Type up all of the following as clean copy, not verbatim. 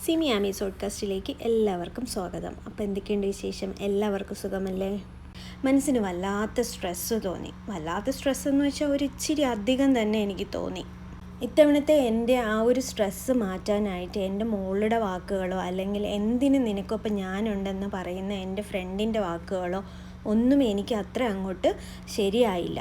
സിമി ആമി സോഡ്കാസ്റ്റിലേക്ക് എല്ലാവർക്കും സ്വാഗതം. അപ്പോൾ എന്തൊക്കെയുണ്ട് വിശേഷം? എല്ലാവർക്കും സുഖമല്ലേ? മനസ്സിന് വല്ലാത്ത സ്ട്രെസ്സ് തോന്നി. വല്ലാത്ത സ്ട്രെസ്സ് എന്ന് വെച്ചാൽ ഒരു ഇച്ചിരി അധികം തന്നെ എനിക്ക് തോന്നി. ഇത്തവണത്തെ എൻ്റെ ആ ഒരു സ്ട്രെസ്സ് മാറ്റാനായിട്ട് എൻ്റെ മോളുടെ വാക്കുകളോ അല്ലെങ്കിൽ എന്തിന് നിനക്കൊപ്പം ഞാനുണ്ടെന്ന് പറയുന്ന എൻ്റെ ഫ്രണ്ടിൻ്റെ വാക്കുകളോ ഒന്നും എനിക്ക് അത്ര അങ്ങോട്ട് ശരിയായില്ല.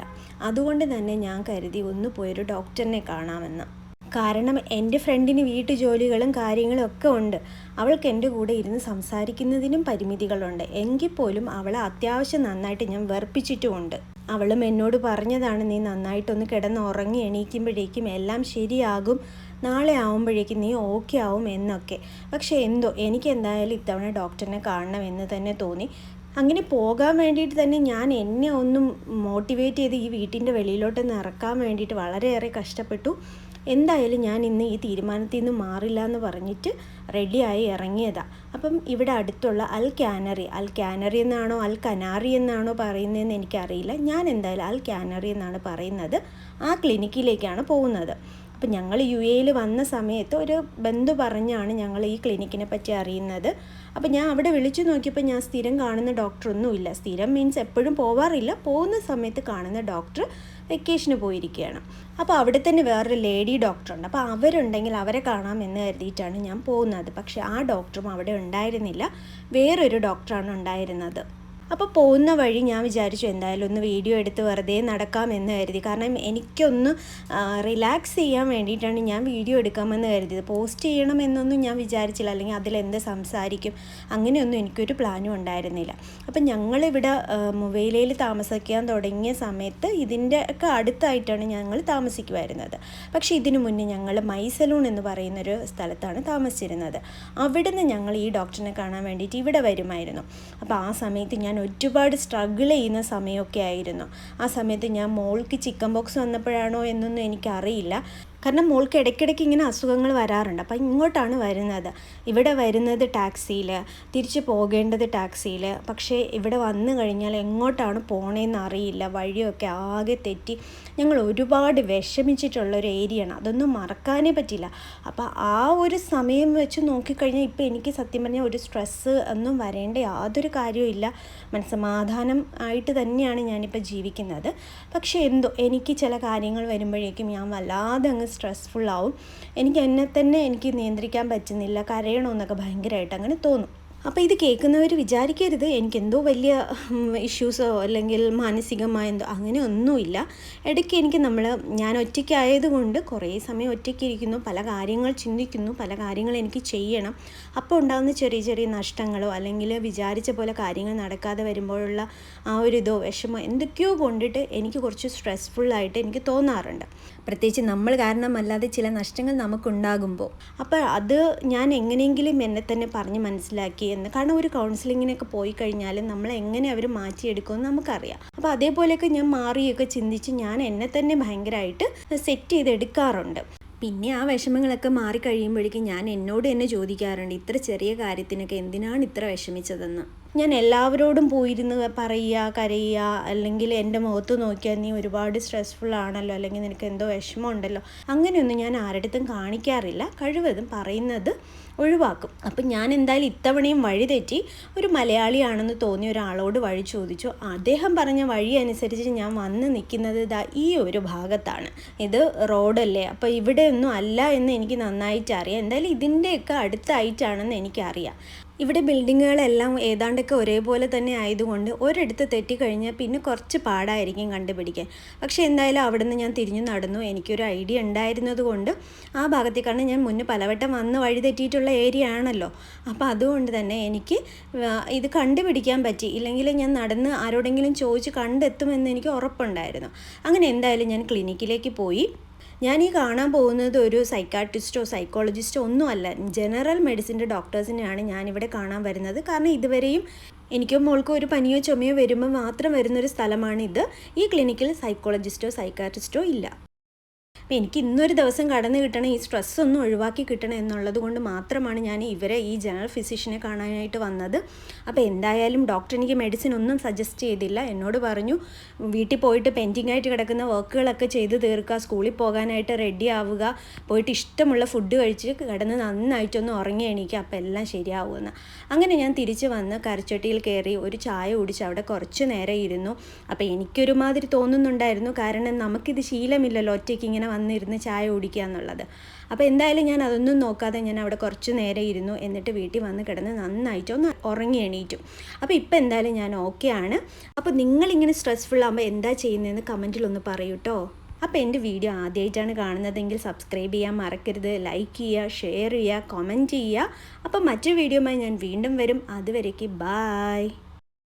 അതുകൊണ്ട് തന്നെ ഞാൻ കരുതി ഒന്ന് പോയൊരു ഡോക്ടറിനെ കാണാമെന്ന്. കാരണം എൻ്റെ ഫ്രണ്ടിന് വീട്ടു ജോലികളും കാര്യങ്ങളും ഒക്കെ ഉണ്ട്. അവൾക്ക് എൻ്റെ കൂടെ ഇരുന്ന് സംസാരിക്കുന്നതിനും പരിമിതികളുണ്ട്. എങ്കിൽ പോലും അവളെ അത്യാവശ്യം നന്നായിട്ട് ഞാൻ വെറുപ്പിച്ചിട്ടുമുണ്ട്. അവളും എന്നോട് പറഞ്ഞതാണ്, നീ നന്നായിട്ടൊന്ന് കിടന്ന് ഉറങ്ങി എണീക്കുമ്പോഴേക്കും എല്ലാം ശരിയാകും, നാളെ ആവുമ്പോഴേക്കും നീ ഓക്കെ ആവും എന്നൊക്കെ. പക്ഷേ എന്തോ എനിക്ക് എന്തായാലും ഇത്തവണ ഡോക്ടറിനെ കാണണമെന്ന് തന്നെ തോന്നി. അങ്ങനെ പോകാൻ വേണ്ടിയിട്ട് തന്നെ ഞാൻ എന്നെ ഒന്നും മോട്ടിവേറ്റ് ചെയ്ത് ഈ വീട്ടിൻ്റെ വെളിയിലോട്ടൊന്ന് ഇറക്കാൻ വേണ്ടിയിട്ട് വളരെയേറെ കഷ്ടപ്പെട്ടു. എന്തായാലും ഞാൻ ഇന്ന് ഈ തീരുമാനത്തിൽ നിന്ന് മാറില്ല എന്ന് പറഞ്ഞിട്ട് റെഡിയായി ഇറങ്ങിയതാണ്. അപ്പം ഇവിടെ അടുത്തുള്ള അൽ ക്യാനറി എന്നാണോ അൽ കനാറി എന്നാണോ പറയുന്നതെന്ന് എനിക്കറിയില്ല. ഞാൻ എന്തായാലും അൽ ക്യാനറി എന്നാണ് പറയുന്നത്. ആ ക്ലിനിക്കിലേക്കാണ് പോകുന്നത്. അപ്പം ഞങ്ങൾ UAE വന്ന സമയത്ത് ഒരു ബന്ധു പറഞ്ഞാണ് ഞങ്ങൾ ഈ ക്ലിനിക്കിനെ പറ്റി അറിയുന്നത്. അപ്പം ഞാൻ അവിടെ വിളിച്ചു നോക്കിയപ്പോൾ ഞാൻ സ്ഥിരം കാണുന്ന ഡോക്ടറൊന്നുമില്ല. സ്ഥിരം മീൻസ് എപ്പോഴും പോവാറില്ല, പോകുന്ന സമയത്ത് കാണുന്ന ഡോക്ടർ വെക്കേഷന് പോയിരിക്കുകയാണ്. അപ്പോൾ അവിടെ തന്നെ വേറൊരു ലേഡി ഡോക്ടറുണ്ട്. അപ്പോൾ അവരുണ്ടെങ്കിൽ അവരെ കാണാമെന്ന് കരുതിയിട്ടാണ് ഞാൻ പോകുന്നത്. പക്ഷേ ആ ഡോക്ടറും അവിടെ ഉണ്ടായിരുന്നില്ല, വേറൊരു ഡോക്ടറാണ് ഉണ്ടായിരുന്നത്. അപ്പോൾ പോകുന്ന വഴി ഞാൻ വിചാരിച്ചു എന്തായാലും ഒന്ന് വീഡിയോ എടുത്ത് വെറുതെ നടക്കാമെന്ന് കരുതി. കാരണം എനിക്കൊന്ന് റിലാക്സ് ചെയ്യാൻ വേണ്ടിയിട്ടാണ് ഞാൻ വീഡിയോ എടുക്കാമെന്ന് കരുതിയത്. പോസ്റ്റ് ചെയ്യണമെന്നൊന്നും ഞാൻ വിചാരിച്ചില്ല, അല്ലെങ്കിൽ അതിലെന്ത് സംസാരിക്കും അങ്ങനെയൊന്നും എനിക്കൊരു പ്ലാനും ഉണ്ടായിരുന്നില്ല. അപ്പം ഞങ്ങളിവിടെ മുവൈലയിൽ താമസിക്കാൻ തുടങ്ങിയ സമയത്ത് ഇതിൻ്റെ ഒക്കെ അടുത്തായിട്ടാണ് ഞങ്ങൾ താമസിക്കുമായിരുന്നത്. പക്ഷേ ഇതിനു മുന്നേ ഞങ്ങൾ മൈസലൂൺ എന്ന് പറയുന്നൊരു സ്ഥലത്താണ് താമസിച്ചിരുന്നത്. അവിടെ നിന്ന് ഞങ്ങൾ ഈ ഡോക്ടറിനെ കാണാൻ വേണ്ടിയിട്ട് ഇവിടെ വരുമായിരുന്നു. അപ്പോൾ ആ സമയത്ത് ഞാൻ ഒരുപാട് സ്ട്രഗിൾ ചെയ്യുന്ന സമയമൊക്കെ ആയിരുന്നു. ആ സമയത്ത് ഞാൻ മോൾക്ക് ചിക്കൻ ബോക്സ് വന്നപ്പോഴാണോ എന്നൊന്നും എനിക്കറിയില്ല. കാരണം മോൾക്ക് ഇടയ്ക്കിടയ്ക്ക് ഇങ്ങനെ അസുഖങ്ങൾ വരാറുണ്ട്. അപ്പം ഇങ്ങോട്ടാണ് വരുന്നത്. ഇവിടെ വരുന്നത് ടാക്സിയിൽ, തിരിച്ച് പോകേണ്ടത് ടാക്സിയിൽ. പക്ഷേ ഇവിടെ വന്നു കഴിഞ്ഞാൽ എങ്ങോട്ടാണ് പോണേന്ന് അറിയില്ല. വഴിയൊക്കെ ആകെ തെറ്റി ഞങ്ങൾ ഒരുപാട് വിഷമിച്ചിട്ടുള്ളൊരു ഏരിയയാണ്. അതൊന്നും മറക്കാനേ പറ്റില്ല. അപ്പോൾ ആ ഒരു സമയം വെച്ച് നോക്കിക്കഴിഞ്ഞാൽ ഇപ്പോൾ എനിക്ക് സത്യം പറഞ്ഞാൽ ഒരു സ്ട്രെസ്സ് ഒന്നും വരേണ്ട യാതൊരു കാര്യവും ഇല്ല. മനസ്സമാധാനം ആയിട്ട് തന്നെയാണ് ഞാനിപ്പോൾ ജീവിക്കുന്നത്. പക്ഷേ എന്തോ എനിക്ക് ചില കാര്യങ്ങൾ വരുമ്പോഴേക്കും ഞാൻ വല്ലാതെ അങ്ങ് സ്ട്രെസ്ഫുള്ളാവും. എന്നെ തന്നെ നിയന്ത്രിക്കാൻ പറ്റുന്നില്ല. കരയണമെന്നൊക്കെ ഭയങ്കരമായിട്ട് അങ്ങനെ തോന്നും. അപ്പോൾ ഇത് കേൾക്കുന്നവർ വിചാരിക്കരുത് എനിക്കെന്തോ വലിയ ഇഷ്യൂസോ അല്ലെങ്കിൽ മാനസികമായ എന്തോ അങ്ങനെ ഒന്നുമില്ല. ഇടയ്ക്ക് ഞാൻ ഒറ്റയ്ക്കായതുകൊണ്ട് കുറേ സമയം ഒറ്റയ്ക്കിരിക്കുന്നു, പല കാര്യങ്ങൾ ചിന്തിക്കുന്നു, പല കാര്യങ്ങൾ എനിക്ക് ചെയ്യണം. അപ്പോൾ ഉണ്ടാകുന്ന ചെറിയ ചെറിയ നഷ്ടങ്ങളോ അല്ലെങ്കിൽ വിചാരിച്ച പോലെ കാര്യങ്ങൾ നടക്കാതെ വരുമ്പോഴുള്ള ആ ഒരു ഇതോ വിഷമോ എന്തൊക്കെയോ കൊണ്ടിട്ട് എനിക്ക് കുറച്ച് സ്ട്രെസ്ഫുള്ളായിട്ട് എനിക്ക് തോന്നാറുണ്ട്. പ്രത്യേകിച്ച് നമ്മൾ കാരണമല്ലാതെ ചില നഷ്ടങ്ങൾ നമുക്കുണ്ടാകുമ്പോൾ. അപ്പോൾ അത് ഞാൻ എങ്ങനെയെങ്കിലും എന്നെ തന്നെ പറഞ്ഞ് മനസ്സിലാക്കി എന്ന്. കാരണം ഒരു കൗൺസിലിങ്ങിനൊക്കെ പോയി കഴിഞ്ഞാൽ നമ്മൾ എങ്ങനെ അവർ മാറ്റിയെടുക്കുമെന്ന് നമുക്കറിയാം. അപ്പോൾ അതേപോലെയൊക്കെ ഞാൻ മാറിയൊക്കെ ചിന്തിച്ച് ഞാൻ എന്നെ തന്നെ ഭയങ്കരമായിട്ട് സെറ്റ് ചെയ്തെടുക്കാറുണ്ട്. പിന്നെ ആ വിഷമങ്ങളൊക്കെ മാറിക്കഴിയുമ്പോഴേക്കും ഞാൻ എന്നോട് തന്നെ ചോദിക്കാറുണ്ട്, ഇത്ര ചെറിയ കാര്യത്തിനൊക്കെ എന്തിനാണ് ഇത്ര വിഷമിച്ചതെന്ന്. ഞാൻ എല്ലാവരോടും പോയിരുന്ന് പറയുക, കരയുക, അല്ലെങ്കിൽ എൻ്റെ മുഖത്ത് നോക്കിയാൽ നീ ഒരുപാട് സ്ട്രെസ്ഫുൾ ആണല്ലോ, അല്ലെങ്കിൽ നിനക്ക് എന്തോ വിഷമമുണ്ടല്ലോ, അങ്ങനെയൊന്നും ഞാൻ ആരുടെടുത്തും കാണിക്കാറില്ല. കഴിവതും പറയുന്നത് ഒഴിവാക്കും. അപ്പം ഞാൻ എന്തായാലും ഇത്തവണയും വഴി തെറ്റി ഒരു മലയാളിയാണെന്ന് തോന്നിയ ഒരാളോട് വഴി ചോദിച്ചു. അദ്ദേഹം പറഞ്ഞ വഴി അനുസരിച്ച് ഞാൻ വന്ന് നിൽക്കുന്നത് ഈ ഒരു ഭാഗത്താണ്. ഇത് റോഡല്ലേ, അപ്പോൾ ഇവിടെ ഒന്നും അല്ല എന്ന് എനിക്ക് നന്നായിട്ട് അറിയാം. എന്തായാലും ഇതിൻ്റെയൊക്കെ അടുത്തായിട്ടാണെന്ന് എനിക്കറിയാം. ഇവിടെ ബിൽഡിങ്ങുകളെല്ലാം ഏതാണ്ടൊക്കെ ഒരേപോലെ തന്നെ ആയതുകൊണ്ട് ഒരിടത്ത് തെറ്റിക്കഴിഞ്ഞാൽ പിന്നെ കുറച്ച് പാടായിരിക്കും കണ്ടുപിടിക്കാൻ. പക്ഷേ എന്തായാലും അവിടെ നിന്ന് ഞാൻ തിരിഞ്ഞു നടന്നു. എനിക്കൊരു ഐഡിയ ഉണ്ടായിരുന്നത് കൊണ്ട് ആ ഭാഗത്തേക്കാണ് ഞാൻ മുന്നേ പലവട്ടം വന്ന് വഴി തെറ്റിയിട്ടുള്ള ഏരിയ ആണല്ലോ. അപ്പോൾ അതുകൊണ്ട് തന്നെ എനിക്ക് ഇത് കണ്ടുപിടിക്കാൻ പറ്റി. ഇല്ലെങ്കിൽ ഞാൻ നടന്ന് ആരോടെങ്കിലും ചോദിച്ച് കണ്ടെത്തുമെന്ന് എനിക്ക് ഉറപ്പുണ്ടായിരുന്നു. അങ്ങനെ എന്തായാലും ഞാൻ ക്ലിനിക്കിലേക്ക് പോയി. ഞാൻ ഈ കാണാൻ പോകുന്നത് ഒരു സൈക്കാട്രിസ്റ്റോ സൈക്കോളജിസ്റ്റോ ഒന്നുമല്ല, ജനറൽ മെഡിസിൻ്റെ ഡോക്ടേഴ്സിനെയാണ് ഞാനിവിടെ കാണാൻ വരുന്നത്. കാരണം ഇതുവരെയും എനിക്കോ മോൾക്കോ ഒരു പനിയോ ചുമയോ വരുമ്പോൾ മാത്രം വരുന്നൊരു സ്ഥലമാണിത്. ഈ ക്ലിനിക്കിൽ സൈക്കോളജിസ്റ്റോ സൈക്കാട്രിസ്റ്റോ ഇല്ല. അപ്പോൾ എനിക്ക് ഇന്നൊരു ദിവസം കടന്നു കിട്ടണം, ഈ സ്ട്രെസ്സൊന്നും ഒഴിവാക്കി കിട്ടണം എന്നുള്ളത് കൊണ്ട് മാത്രമാണ് ഞാൻ ഇവരെ ഈ ജനറൽ ഫിസിഷ്യനെ കാണാനായിട്ട് വന്നത്. അപ്പോൾ എന്തായാലും ഡോക്ടർ എനിക്ക് മെഡിസിൻ ഒന്നും സജസ്റ്റ് ചെയ്തില്ല. എന്നോട് പറഞ്ഞു വീട്ടിൽ പോയിട്ട് പെൻഡിങ് ആയിട്ട് കിടക്കുന്ന വർക്കുകളൊക്കെ ചെയ്ത് തീർക്കുക, സ്കൂളിൽ പോകാനായിട്ട് റെഡി ആവുക, പോയിട്ട് ഇഷ്ടമുള്ള ഫുഡ് കഴിച്ച് കിടന്ന് നന്നായിട്ടൊന്ന് ഉറങ്ങി എണീക്കുക, അപ്പോൾ എല്ലാം ശരിയാവുമെന്ന്. അങ്ങനെ ഞാൻ തിരിച്ച് വന്ന് കരച്ചട്ടിയിൽ കയറി ഒരു ചായ കുടിച്ച് അവിടെ കുറച്ച് നേരം ഇരുന്നു. അപ്പോൾ എനിക്കൊരുമാതിരി തോന്നുന്നുണ്ടായിരുന്നു, കാരണം നമുക്കിത് ശീലമില്ലല്ലോ ഒറ്റയ്ക്ക് ഇങ്ങനെ വന്നിരുന്ന് ചായ കുടിക്കുക എന്നുള്ളത്. അപ്പോൾ എന്തായാലും ഞാൻ അതൊന്നും നോക്കാതെ ഞാൻ അവിടെ കുറച്ച് നേരം ഇരുന്നു. എന്നിട്ട് വീട്ടിൽ വന്ന് കിടന്ന് നന്നായിട്ടൊന്ന് ഉറങ്ങി എണീറ്റു. അപ്പോൾ ഇപ്പോൾ എന്തായാലും ഞാൻ ഓക്കെ ആണ്. അപ്പോൾ നിങ്ങളിങ്ങനെ സ്ട്രെസ്ഫുൾ ആകുമ്പോൾ എന്താ ചെയ്യുന്നതെന്ന് കമൻറ്റിലൊന്ന് പറയൂ കേട്ടോ. അപ്പോൾ എൻ്റെ വീഡിയോ ആദ്യമായിട്ടാണ് കാണുന്നതെങ്കിൽ സബ്സ്ക്രൈബ് ചെയ്യാൻ മറക്കരുത്, ലൈക്ക് ചെയ്യുക, ഷെയർ ചെയ്യുക, കമൻറ്റ് ചെയ്യുക. അപ്പോൾ മറ്റൊരു വീഡിയോയുമായി ഞാൻ വീണ്ടും വരും. അതുവരേക്ക് ബായ്.